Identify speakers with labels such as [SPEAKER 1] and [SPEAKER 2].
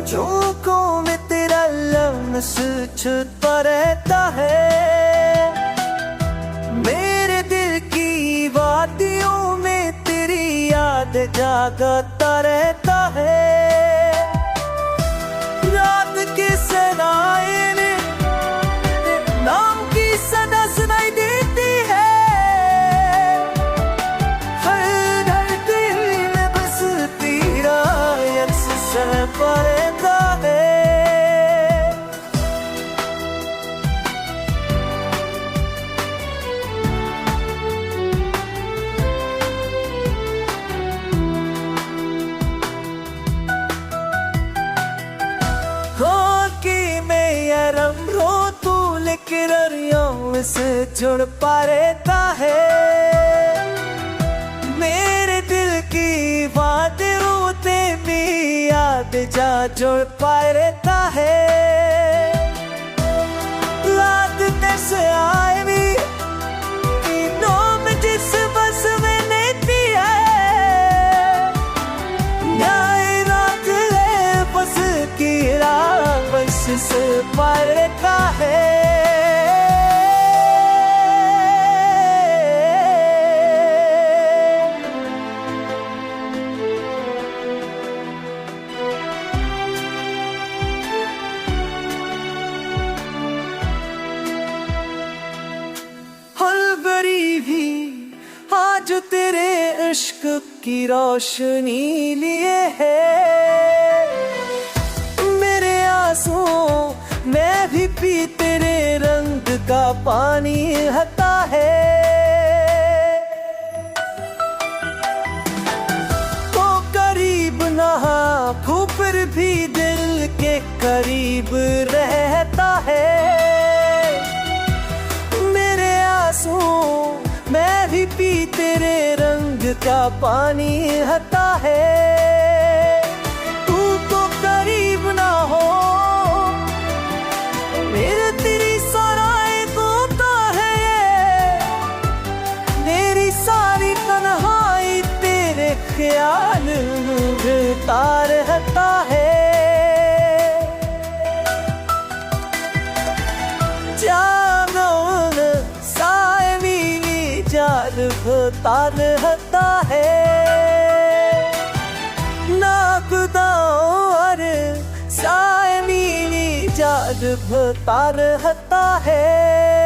[SPEAKER 1] झोंकों में तेरा लम्स छुपा रहता है, मेरे दिल की वादियों में तेरी याद जागता रहता है। रात के सनाए ने नाम की सदा सुनाई देती है, हर दिल में बस तेरा अक्स सनपा रहता है। किरणों से जुड़ पा रहता है, मेरे दिल की बातें भी याद जा जुड़ पा रहता है। रात कैसे आए भी तीनों में जिस बस मैंने दिया है, न्याय रात है बस की रात बस से पा रहता है। आज तेरे इश्क की रोशनी लिए है, मेरे आंसुओं मैं भी पी तेरे रंग का पानी हता है। तो करीब ना हो फिर भी दिल के करीब रहता है, मेरे आंसुओं मैं भी पी तेरे रंग का पानी हता है। तू तो करीब ना हो मेरे तेरी सराय तोता है ये, मेरी सारी तन्हाई तेरे ख्याल गिरता रहता है। होता रहता है, नाकदार सायनी जाद होता रहता है।